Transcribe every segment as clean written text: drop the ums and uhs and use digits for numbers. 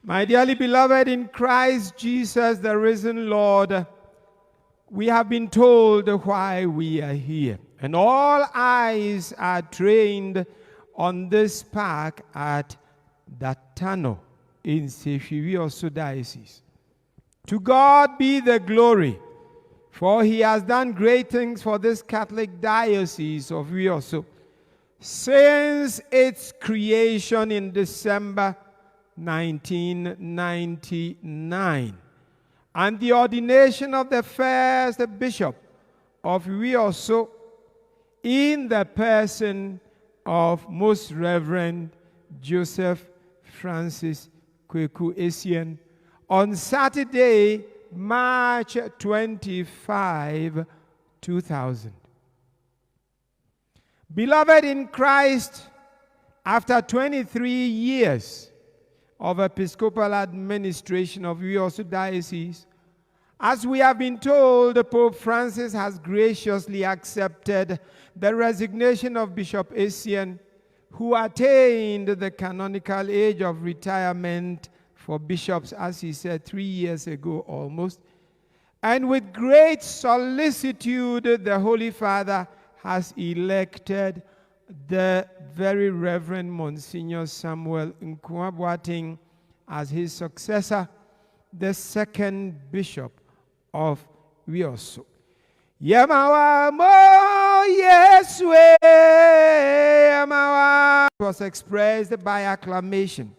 My dearly beloved in Christ Jesus, the risen Lord, we have been told why we are here. And all eyes are trained on this park at Datano in Sefiri Diocese. To God be the glory, for he has done great things for this Catholic diocese of Wioso since its creation in December 1999, and the ordination of the first bishop of Wioso in the person of Most Reverend Joseph Francis Kweku Essien on Saturday, March 25, 2000. Beloved in Christ, after 23 years of episcopal administration of Wioso Diocese, as we have been told, Pope Francis has graciously accepted the resignation of Bishop Essien, who attained the canonical age of retirement for bishops, as he said 3 years ago almost. And with great solicitude, the Holy Father has elected the very Reverend Monsignor Samuel Nkuah-Boateng as his successor, the second bishop of Wioso. Yamawa mo Yeswe Yamawa was expressed by acclamation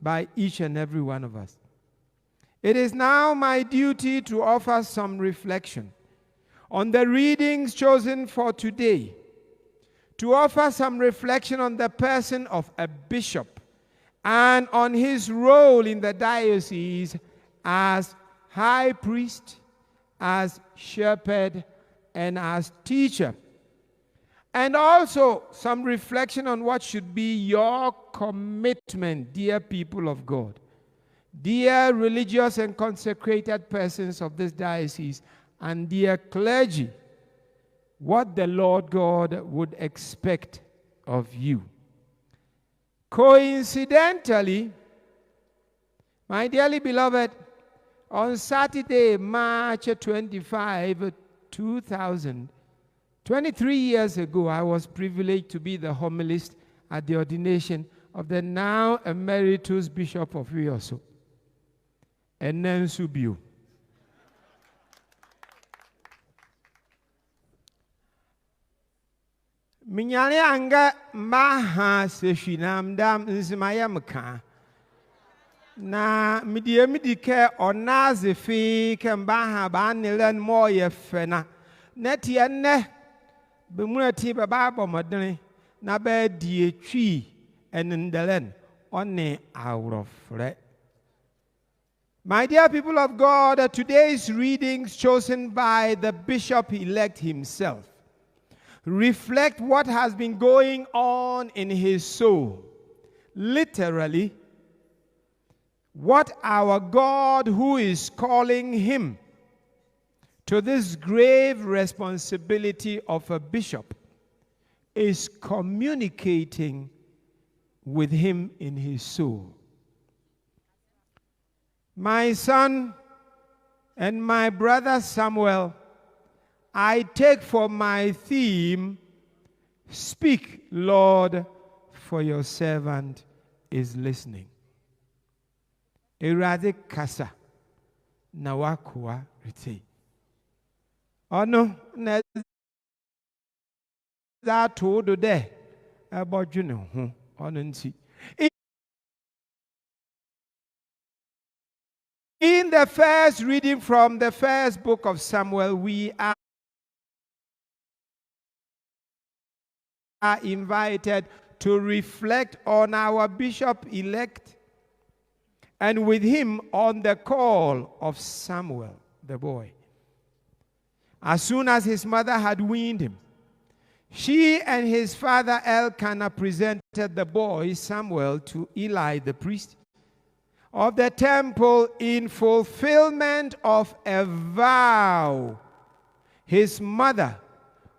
by each and every one of us. It is now my duty to offer some reflection on the readings chosen for today, to offer some reflection on the person of a bishop and on his role in the diocese as high priest, as shepherd, and as teacher. And also some reflection on what should be your commitment, dear people of God, dear religious and consecrated persons of this diocese, and dear clergy, what the Lord God would expect of you. Coincidentally, my dearly beloved, on Saturday, March 25, 2000, 23 years ago, I was privileged to be the homilist at the ordination of the now emeritus Bishop of Wioso, Enensu Bio. Minyane anga maha seshinam dam nzimaya mka na midike onaze fi kembaha ba nilen mo ye fena neti enne bemurati be ba bomodene na be die twi enendelen one awrofre. My dear people of God, today's readings chosen by the bishop-elect himself reflect what has been going on in his soul. Literally, what our God, who is calling him to this grave responsibility of a bishop, is communicating with him in his soul. My son and my brother Samuel, I take for my theme, "Speak, Lord, for your servant is listening." Erade kasa na wakoa rete. Ono na za to do de abodwene ho ono nti. In the first reading from the first book of Samuel, we are invited to reflect on our bishop-elect and with him on the call of Samuel, the boy. As soon as his mother had weaned him, she and his father Elkanah presented the boy Samuel to Eli the priest of the temple in fulfillment of a vow. His mother,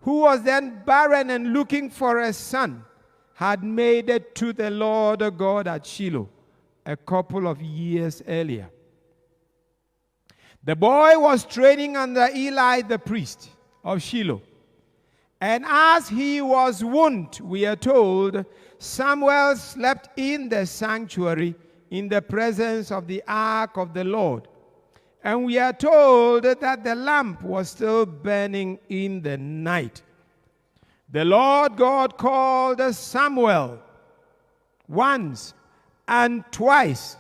who was then barren and looking for a son, had made it to the Lord God at Shiloh, a couple of years earlier. The boy was training under Eli the priest of Shiloh. And as he was wont, we are told, Samuel slept in the sanctuary in the presence of the ark of the Lord. And we are told that the lamp was still burning in the night. The Lord God called Samuel once and twice.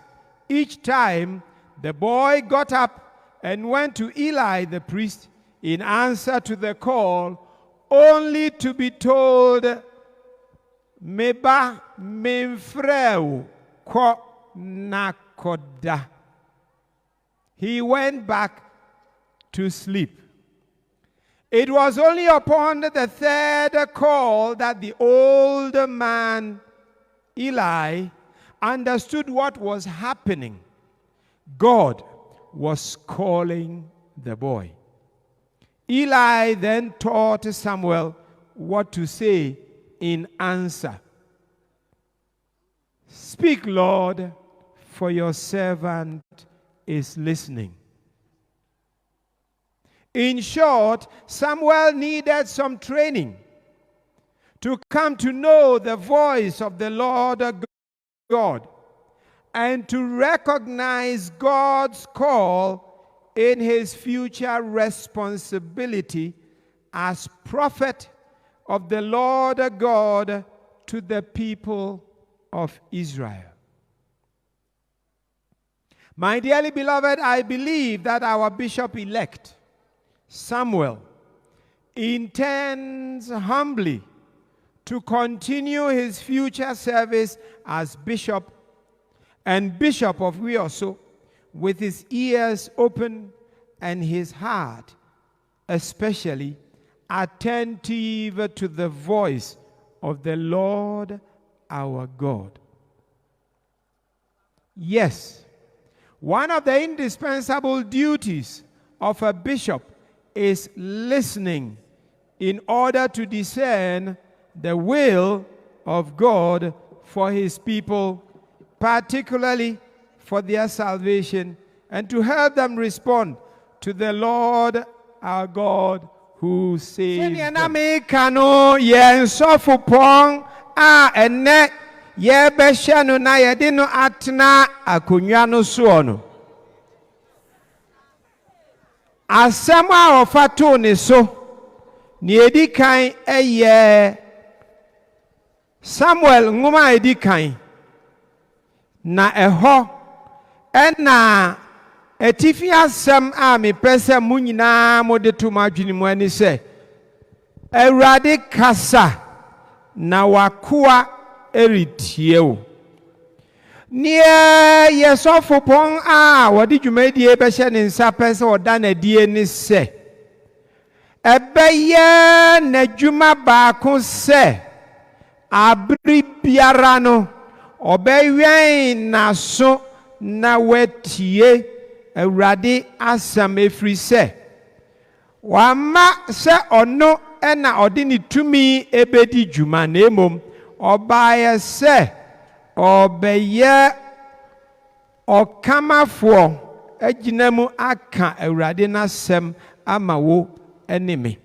Each time the boy got up and went to Eli the priest in answer to the call, only to be told, Meba memfreu ko nakoda. He went back to sleep. It was only upon the third call that the older man, Eli, understood what was happening. God was calling the boy. Eli then taught Samuel what to say in answer. Speak, Lord, for your servant is listening. In short, Samuel needed some training to come to know the voice of the Lord God and to recognize God's call in his future responsibility as prophet of the Lord God to the people of Israel. My dearly beloved, I believe that our bishop-elect, Samuel, intends humbly to continue his future service as bishop and bishop of Wioso, with his ears open and his heart especially attentive to the voice of the Lord our God. Yes, one of the indispensable duties of a bishop is listening in order to discern the will of God for his people, particularly for their salvation, and to help them respond to the Lord our God who saves them. Yɛbɛhyɛ na yɛde no atena akonnwa no soɔ no. Asɛm a ɔfa too ne so, ne edi kan ɛyɛ Samuel nwoma a edi kan, na ɛhɔ ɛna etifi asɛm a mepɛ sɛ mo nyinaa mode to mo adwene mu ani sɛ, Awurade kasa na wakoa eritie o. Nie yesofo pon a wodi dwumadie bɛhyɛ ne nsa pɛ sɛ ɔda na die ne sɛ, ɛbɛyɛ na dwuma baako sɛ abiri biara no ɔbɛwɛn naso na watie Awurade asɛm efiri sɛ wama sɛ ɔno ɛna ɔde ne tumi ebedi dwuma na emom ɔbaayɛ sɛ ɔbɛyɛ ɔkamafoɔ agyina mu aka Awurade n'asɛm ama wo ɛne me.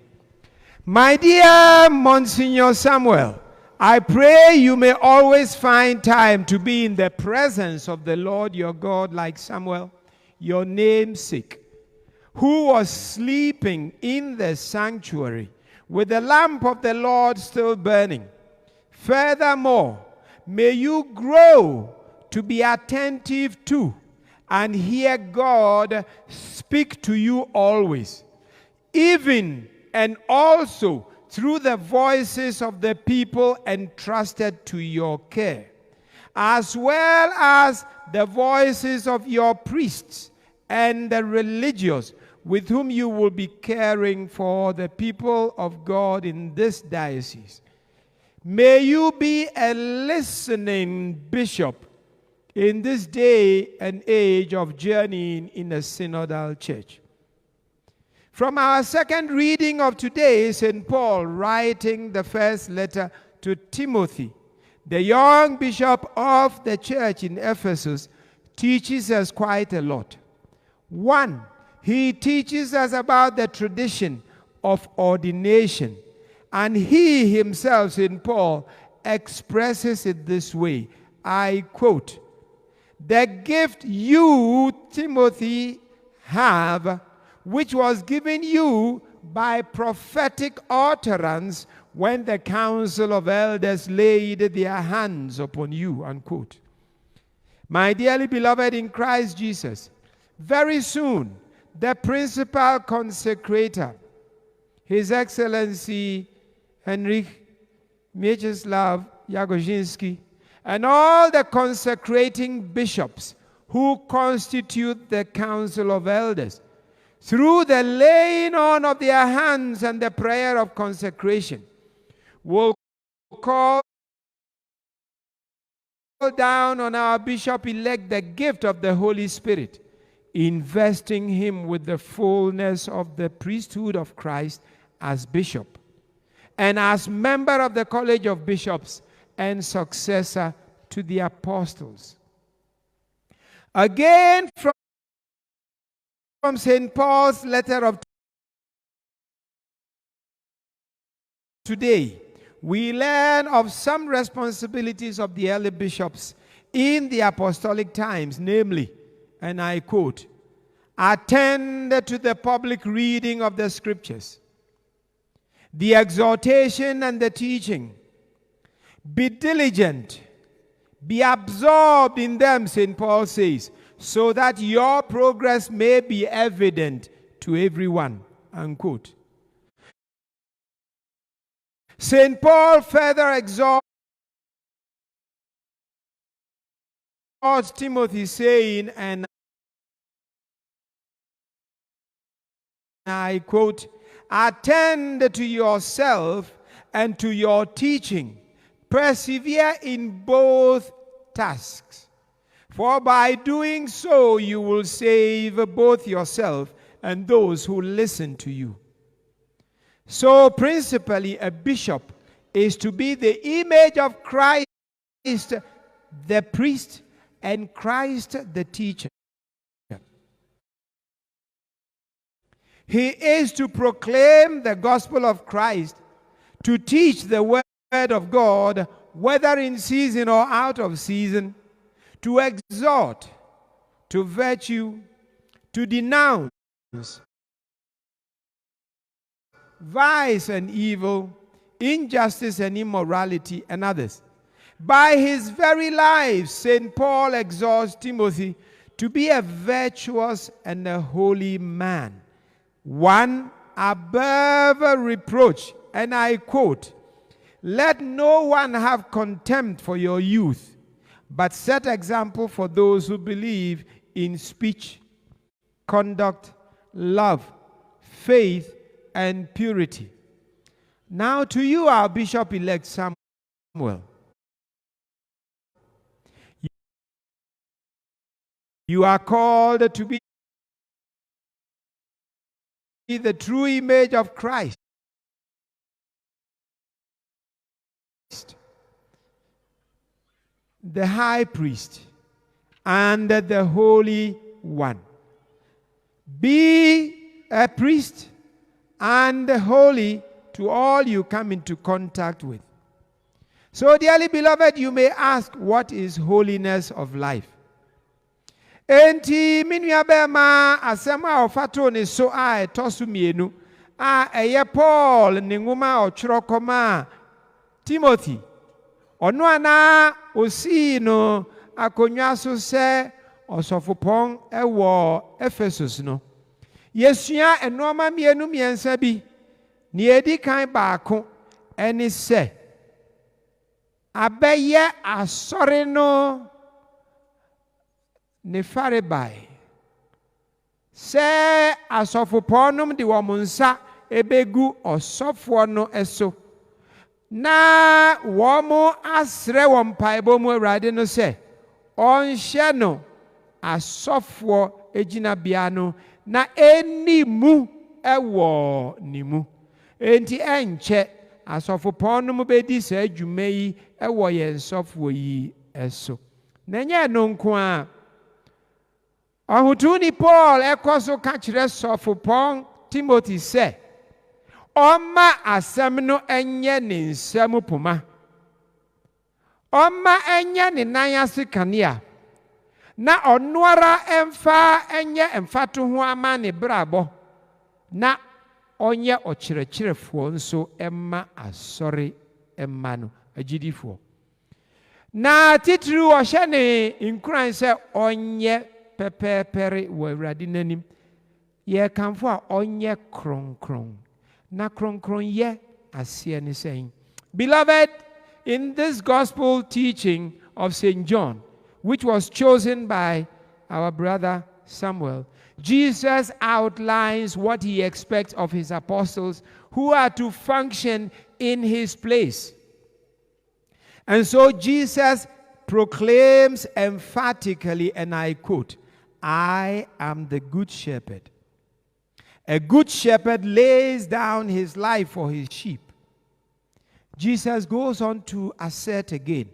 My dear Monsignor Samuel, I pray you may always find time to be in the presence of the Lord your God like Samuel, your namesake, who was sleeping in the sanctuary with the lamp of the Lord still burning. Furthermore, may you grow to be attentive to and hear God speak to you always, even and also through the voices of the people entrusted to your care, as well as the voices of your priests and the religious with whom you will be caring for the people of God in this diocese. May you be a listening bishop in this day and age of journeying in a synodal church. From our second reading of today, St. Paul, writing the first letter to Timothy, The young bishop of the church in Ephesus teaches us quite a lot. One, he teaches us about the tradition of ordination. And he himself, St. Paul, expresses it this way. I quote, "The gift you, Timothy, have, which was given you by prophetic utterance when the council of elders laid their hands upon you," unquote. My dearly beloved in Christ Jesus, very soon, the principal consecrator, His Excellency Henryk Mieczysław Jagodziński, and all the consecrating bishops who constitute the council of elders, through the laying on of their hands and the prayer of consecration, will call down on our bishop-elect the gift of the Holy Spirit, investing him with the fullness of the priesthood of Christ as bishop, and as member of the College of Bishops and successor to the apostles. Again, from St. Paul's letter of today, we learn of some responsibilities of the early bishops in the apostolic times, namely, and I quote, "Attend to the public reading of the scriptures, the exhortation and the teaching. Be diligent, be absorbed in them," St. Paul says, "so that your progress may be evident to everyone," unquote. St. Paul further exhorts Timothy, saying, and I quote, "Attend to yourself and to your teaching. Persevere in both tasks. For by doing so, you will save both yourself and those who listen to you." So, principally, a bishop is to be the image of Christ, the priest, and Christ, the teacher. He is to proclaim the gospel of Christ, to teach the word of God, whether in season or out of season, to exhort to virtue, to denounce vice and evil, injustice and immorality, and others. By his very life, St. Paul exhorts Timothy to be a virtuous and a holy man, one above reproach. And I quote, "Let no one have contempt for your youth, but set example for those who believe in speech, conduct, love, faith, and purity." Now to you, our bishop-elect Samuel. You are called to be the true image of Christ, the high priest, and the Holy One. Be a priest and holy to all you come into contact with. So, dearly beloved, you may ask, what is holiness of life? Enti minua bema asema ofato ne so a etosu mienu a eye Paul ne nguma otwerokoma Timothy ono ana osi no akonwa so se osofopon ewo Ephesus no yesua enoma mienu miensa bi ne edi kan baako eni se abeye asore no ne fare bai se asofoponum de womunsa ebegu osofo no eso na womo asre wompaibo mu awrade no se onhye no asofo ejina bia no na enimu ewo nimu enti enche asɔfopɔn no mu bɛdi saa adwuma yi ɛwɔ yɛn sɔfo yi ɛso. Na ɛnyɛ no nko a, ɔhotuni Paul ɛkɔ so ka kyerɛ sɔfopɔn Timothy sɛ ɔmma asɛm no ɛnyɛ ne nsɛm poma, ɔmma ɛnyɛ ne nan ase kanea, na ɔno ara ɛmfa ɛnyɛ mfato ho ama ne brabɔ, na ɔnyɛ ɔkyerɛkyerɛfoɔ nso ɛma asɔre ɛma no agyidifoɔ. Na titiri ɔhyɛ ne nkuran sɛ ɔnyɛ pɛpɛɛpɛre wɔ Awurade n'anim. Yɛkamfo a ɔnyɛ kronkron. Na kronkronyɛ aseɛ ne sɛn. Beloved, in this gospel teaching of St. John, which was chosen by our brother Samuel, Jesus outlines what he expects of his apostles who are to function in his place. And so Jesus proclaims emphatically, and I quote, "I am the good shepherd. A good shepherd lays down his life for his sheep." Jesus goes on to assert again,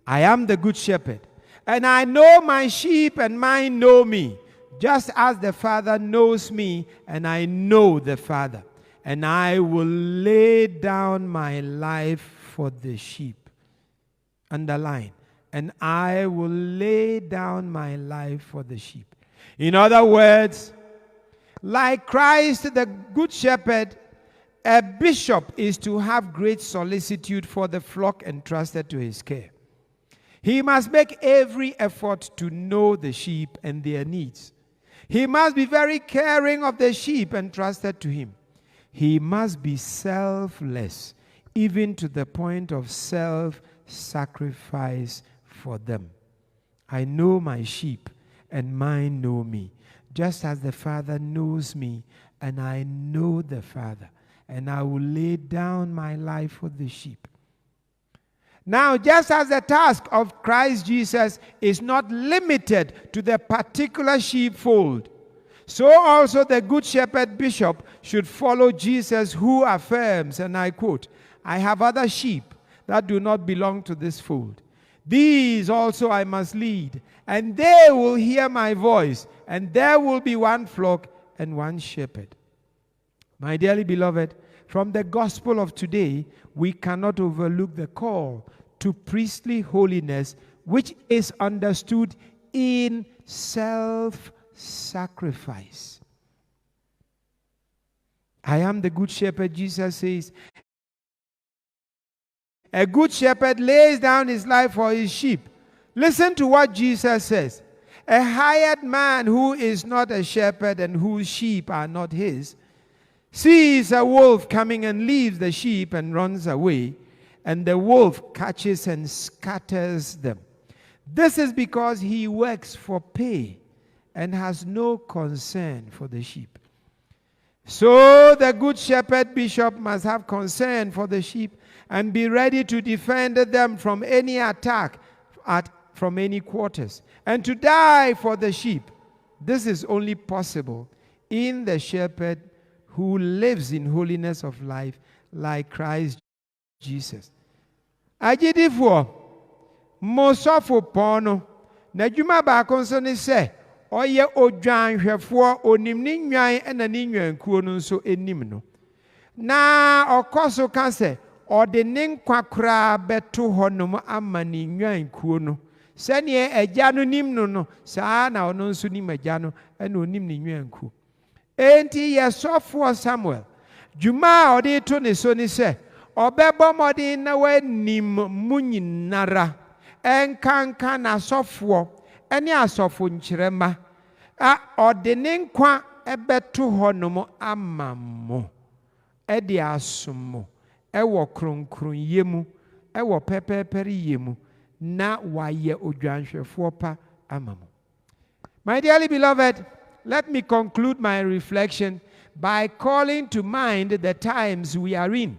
"I am the good shepherd, and I know my sheep, and mine know me, just as the Father knows me, and I know the Father, and I will lay down my life for the sheep." Underline, "and I will lay down my life for the sheep." In other words, like Christ the Good Shepherd, a bishop is to have great solicitude for the flock entrusted to his care. He must make every effort to know the sheep and their needs. He must be very caring of the sheep entrusted to him. He must be selfless, even to the point of self-sacrifice for them. "I know my sheep, and mine know me, just as the Father knows me, and I know the Father, and I will lay down my life for the sheep." Now, just as the task of Christ Jesus is not limited to the particular sheepfold, so also the Good Shepherd Bishop should follow Jesus, who affirms, and I quote, "I have other sheep that do not belong to this fold. These also I must lead, and they will hear my voice, and there will be one flock and one shepherd." My dearly beloved, from the gospel of today, we cannot overlook the call to priestly holiness, which is understood in self-sacrifice. "I am the good shepherd," Jesus says. A good shepherd lays down his life for his sheep. Listen to what Jesus says. "A hired man who is not a shepherd and whose sheep are not his, sees a wolf coming and leaves the sheep and runs away, and the wolf catches and scatters them. This is because he works for pay and has no concern for the sheep." So the good shepherd bishop must have concern for the sheep and be ready to defend them from any attack from any quarters, and to die for the sheep. This is only possible in the shepherd who lives in holiness of life like Christ Jesus. Agyidifoɔ, mosɔfo pɔn na adwuma baako nso ne sɛ ɔyɛ odwanhwɛfoɔ, onim ne nwan ɛna ne nwankuo no nso enim no. Na ɔkɔ so ka sɛ ɔde ne nkwa koraa bɛto hɔ nom ama ne nwankuo no. Sɛnea agya no nim no no, saa na ɔno nso nim agya no ɛna onim ne nwankuo. Enti yɛsɔfoɔ Samuel, dwuma a ɔde to ne so ne sɛ ɔbɛbɔ mmɔden na wanim mu nyinara, ɛnkanka n'asɔfoɔ ɛne asɔfo nkyerɛma a ɔde ne nkwa ɛbɛto hɔ nom ama mo, ɛde asom mo ɛwɔ kronkronyɛ mu, ɛwɔ pɛpɛɛpɛreyɛ mu, na wayɛ odwanhwɛfoɔ pa ama mo. My dearly beloved, let me conclude my reflection by calling to mind the times we are in.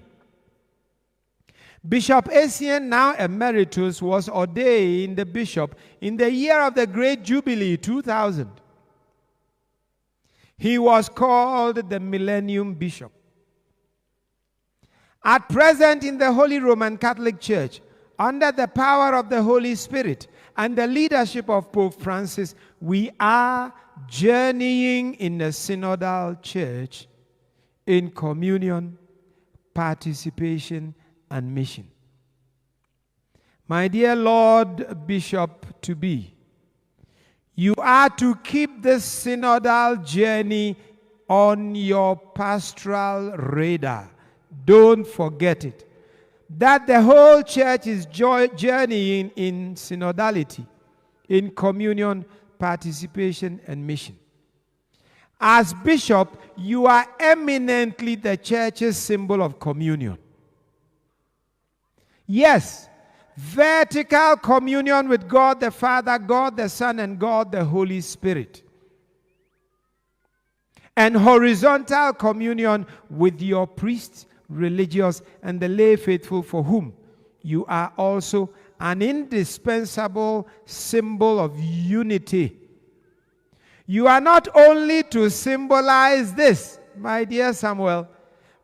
Bishop Essien, now emeritus, was ordained the bishop in the year of the Great Jubilee, 2000. He was called the Millennium Bishop. At present in the Holy Roman Catholic Church, under the power of the Holy Spirit and the leadership of Pope Francis, we are journeying in the synodal church in communion, participation, and mission. My dear Lord Bishop-to-be, you are to keep this synodal journey on your pastoral radar. Don't forget it. That the whole church is journeying in synodality, in communion, participation, and mission. As bishop, you are eminently the church's symbol of communion. Yes, vertical communion with God the Father, God the Son, and God the Holy Spirit. And horizontal communion with your priests, religious, and the lay faithful, for whom you are also an indispensable symbol of unity. You are not only to symbolize this, my dear Samuel,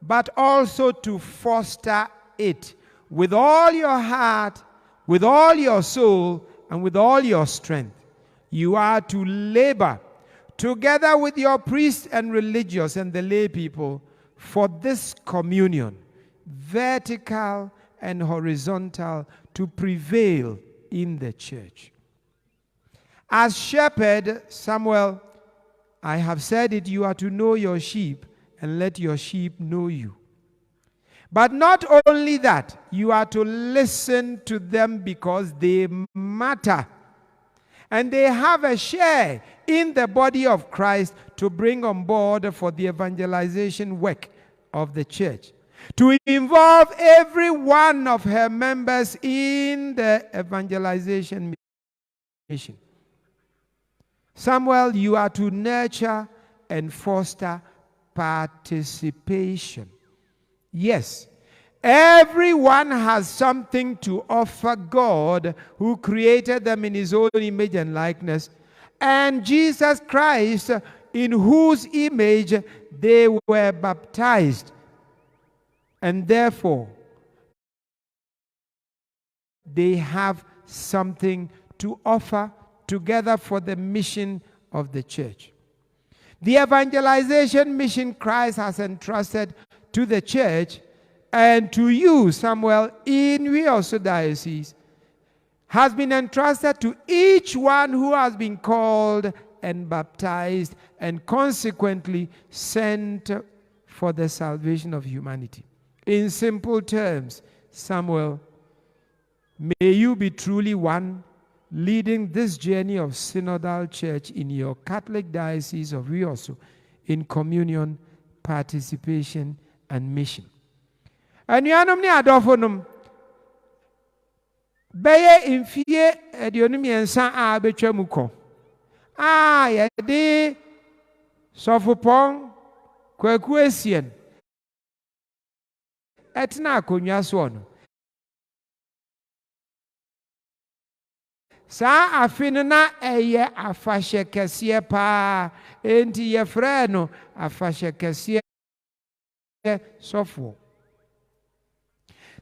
but also to foster it with all your heart, with all your soul, and with all your strength. You are to labor together with your priests and religious and the lay people for this communion, vertical and horizontal, to prevail in the church. As shepherd, Samuel, I have said it, you are to know your sheep and let your sheep know you. But not only that, you are to listen to them because they matter. And they have a share in the body of Christ to bring on board for the evangelization work of the church. To involve every one of her members in the evangelization mission. Samuel, you are to nurture and foster participation. Yes, everyone has something to offer God, who created them in his own image and likeness, and Jesus Christ, in whose image they were baptized. And therefore, they have something to offer together for the mission of the church. The evangelization mission Christ has entrusted to the church and to you, Samuel, in Wioso Diocese, has been entrusted to each one who has been called and baptized and consequently sent for the salvation of humanity. In simple terms, Samuel, may you be truly one, leading this journey of synodal church in your Catholic Diocese of Wioso in communion, participation, and mission. Anuanom ni adofo beye imfie aduonum yensa a betwa mu kɔ ye de sofopon kwaku esien etna akonwa so no sa afin na eye afahye kese pa enti ye frɛ no afahye kese sofo.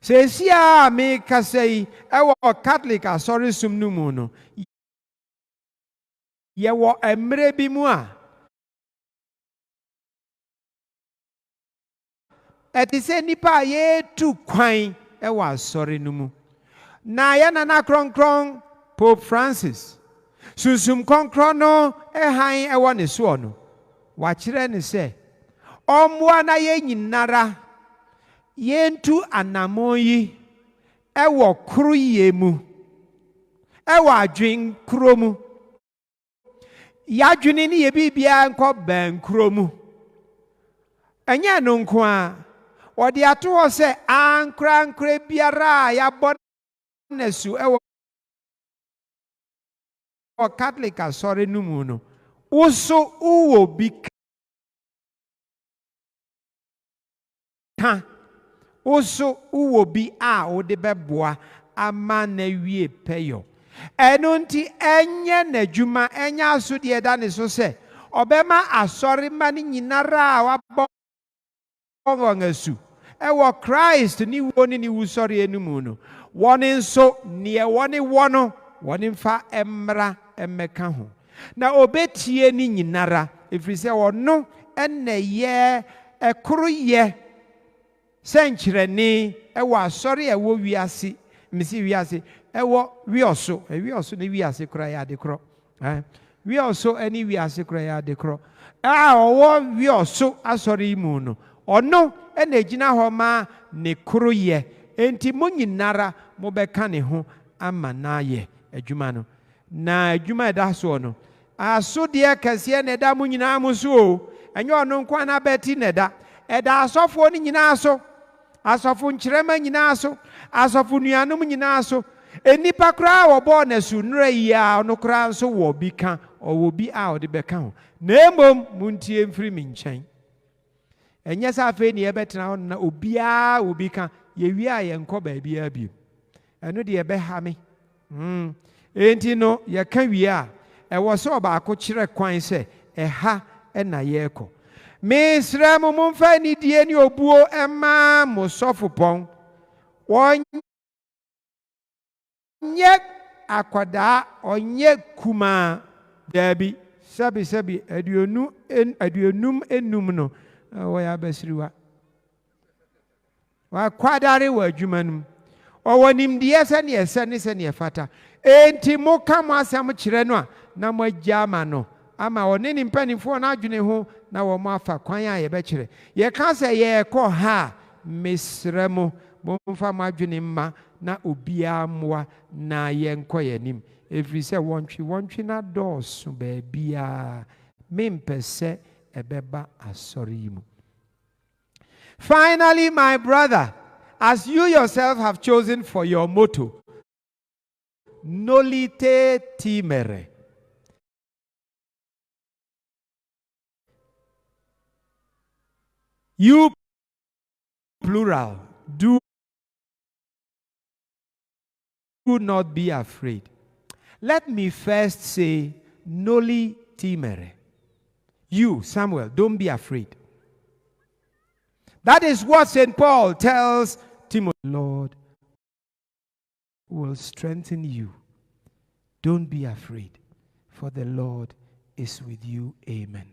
Sesia me kasei ewo Catholic asori sum no mu no ye wo emre bi mu a etise nipa ye tu kwan ewo asori no mu na ye nana kronkron Pope Francis susum kronkron no han ewo ne so no wa kire ne se omwa na ye nyinara yentu anamoyi ewo kruye mu ewo adwen kromu ya dwene ni ye bibia nko ban kromu anya no nko a odi ato ho se ankra biara ya bonesu ewo Catholic asori numu no uso uwo bi ka Oso uwo bi a ode beboa ama na wie peyo. Eno nti enye na dwuma enya aso de da ne so se obema asori ma ni nyinara a wabongo ngasu ewo Christ ni woni ni wusori enumu no woni nso ne woni wono woni mfa emra emeka ho na obetie ni nyinara efiri se wono enne ye ekoro ye senkyereni ewo asori ewo wiase misi wiase ewo wioso ne wiase kura ya de kro wioso ani wiase kura ya de kro owo wioso asori mu no ono ena egina ho ma ne koro ye enti mo nyinara mo beka ne ho ama na ye adwuma no na adwuma da so no aso de kase ne da mo nyina mo so o enye ono nkwa na beti ne da eda asofo ni nyina so asofo nkyerema nyina so asofo nuanom nyina so enipa kra wo bo na su nra yi a no kra nso wo bi ka owo bi a ode beka ho na emom muntie mfiri mi nkyɛn enye sa afa ni ebetena ho na obia obi ka ye wi a ye nkɔ ba bia bi eno de ebe ha me enti no ye ka wi a ewo so ba ko kyerɛ kwan sɛ ɛha ɛna ye kɔ mesrɛ mo momfa ni die ni obuo ɛma mo sɔfo pɔn wonye akwada onye kuma dabi sabi aduonum enum no wo ya basiriwa wa kwadare wa adwumanum owonim de ese ne fata enti mo ka mo asam kyerɛ no a na mo agya ama no ama one ni mpanifo na adwene ho na wo mo afa kwan a ye be kyerɛ ye ka sɛ ye kɔ ha mesrɛ mo momfa mo adwene mma na obia moa na ye nkɔ yanim every say wontwi na dɔɔso ba bia mempɛsɛ ebeba asɔre mu. Finally, my brother, as you yourself have chosen for your motto, nolite timere. You, plural, do not be afraid. Let me first say, noli timere. You, Samuel, don't be afraid. That is what St. Paul tells Timothy. Lord will strengthen you. Don't be afraid, for the Lord is with you. Amen.